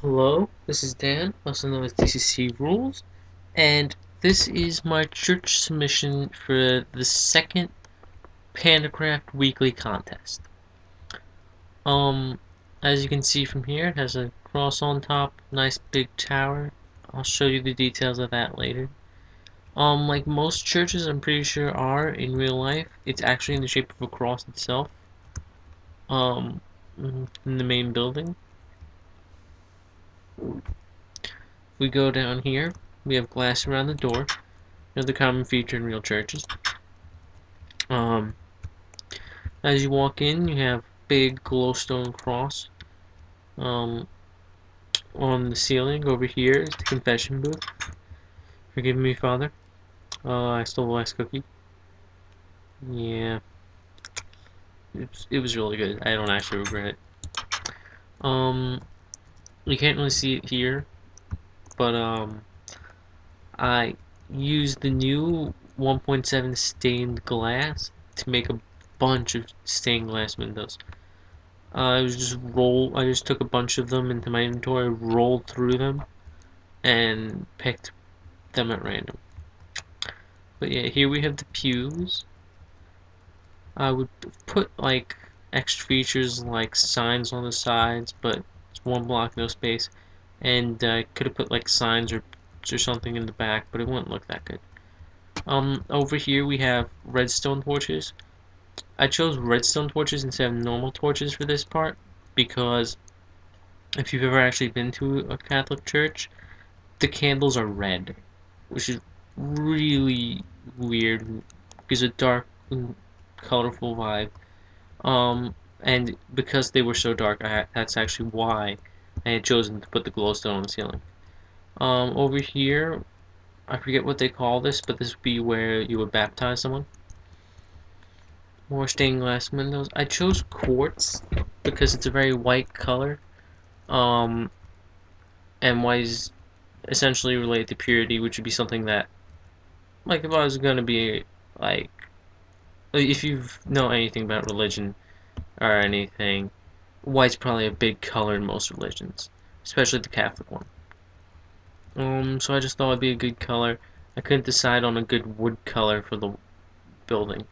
Hello, this is Dan, also known as DCC Rules, and this is my church submission for the second Pandacraft weekly contest. As you can see from here, it has a cross on top, nice big tower. I'll show you the details of that later. Like most churches, I'm pretty sure are in real life, it's actually in the shape of a cross itself. Um, in the main building. We go down here. We have glass around the door. Another common feature in real churches. Um, as you walk in, you have big glowstone cross. Um, on the ceiling over here is the confession booth. Forgive me, Father. I stole the last cookie. Yeah, it was really good. I don't actually regret it. Um, you can't really see it here, but I used the new 1.7 stained glass to make a bunch of stained glass windows. I just took a bunch of them into my inventory, rolled through them, and picked them at random. But yeah, here we have the pews. I would put like extra features like signs on the sides, but it's one block, no space. And I could have put like signs or something in the back, but it wouldn't look that good. Over here we have redstone torches. I chose redstone torches instead of normal torches for this part because if you've ever actually been to a Catholic church, the candles are red, which is really weird. Gives a dark and colorful vibe. And because they were so dark, that's actually why I had chosen to put the glowstone on the ceiling. Over here, I forget what they call this, but this would be where you would baptize someone. More stained glass windows. I chose quartz because it's a very white color. Um, and white is essentially related to purity, which would be something that, like, if I was gonna be like, if you know anything about religion or anything, white's probably a big color in most religions, especially the Catholic one. So I just thought it'd be a good color. I couldn't decide on a good wood color for the building,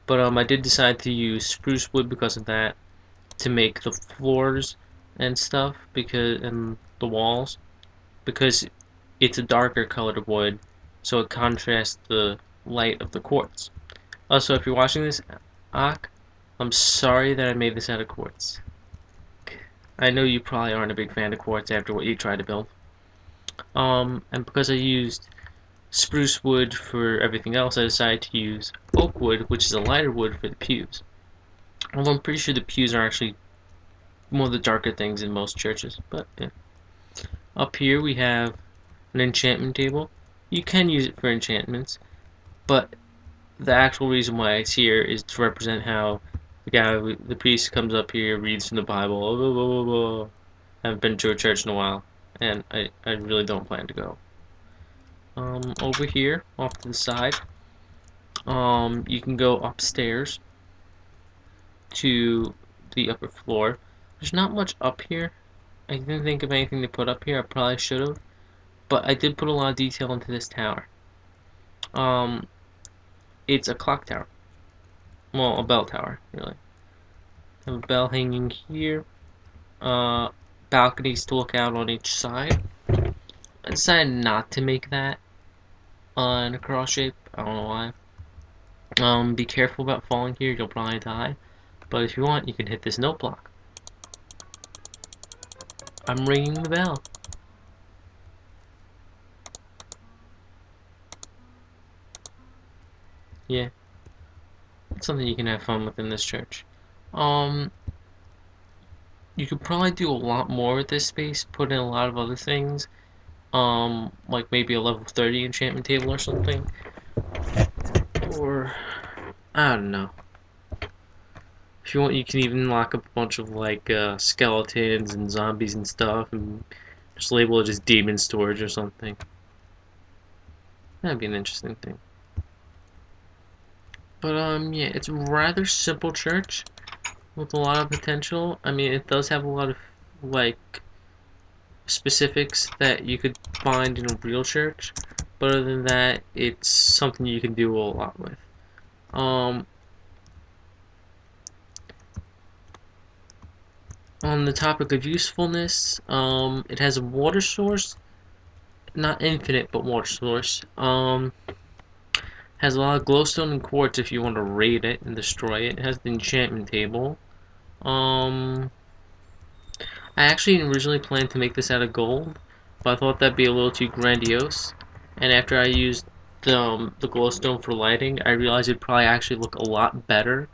but I did decide to use spruce wood because of that to make the floors and stuff and the walls because it's a darker colored wood, so it contrasts the light of the quartz. Also, if you're watching this, Ak, I'm sorry that I made this out of quartz. I know you probably aren't a big fan of quartz after what you tried to build. And because I used spruce wood for everything else, I decided to use oak wood, which is a lighter wood, for the pews. Although I'm pretty sure the pews are actually one of the darker things in most churches, but yeah. Up here we have an enchantment table. You can use it for enchantments, but the actual reason why it's here is to represent how the priest comes up here, reads from the Bible. Blah, blah, blah, blah. I haven't been to a church in a while, and I really don't plan to go. Over here, off to the side, you can go upstairs to the upper floor. There's not much up here. I didn't think of anything to put up here. I probably should have, but I did put a lot of detail into this tower. Um, it's a clock tower. Well, a bell tower, really. I have a bell hanging here. Uh, balconies to look out on each side. I decided not to make that in a cross shape. I don't know why. Be careful about falling here. You'll probably die. But if you want, you can hit this note block. I'm ringing the bell. Yeah, it's something you can have fun with in this church. Um, you could probably do a lot more with this space. Put in a lot of other things. Like maybe a level 30 enchantment table or something. Or I don't know. If you want, you can even lock up a bunch of like skeletons and zombies and stuff, and just label it as demon storage or something. That'd be an interesting thing. But yeah, it's a rather simple church with a lot of potential. I mean, it does have a lot of like specifics that you could find in a real church, but other than that, it's something you can do a lot with. On the topic of usefulness, it has a water source, not infinite, but water source. Has a lot of glowstone and quartz if you want to raid it and destroy it. It has the enchantment table. I actually originally planned to make this out of gold, but I thought that'd be a little too grandiose. And after I used the glowstone for lighting, I realized it'd probably actually look a lot better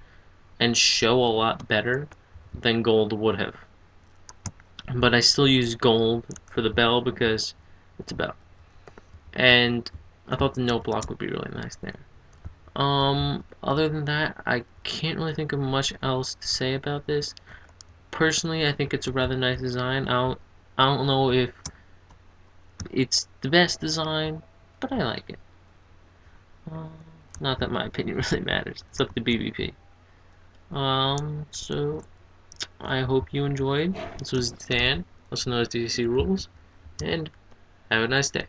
and show a lot better than gold would have. But I still use gold for the bell because it's a bell. And I thought the note block would be really nice there. Other than that, I can't really think of much else to say about this. Personally, I think it's a rather nice design. I don't know if it's the best design, but I like it. Uh, Not that my opinion really matters. It's up to BBP. So I hope you enjoyed. This was Dan, also known as DC Rules, and have a nice day.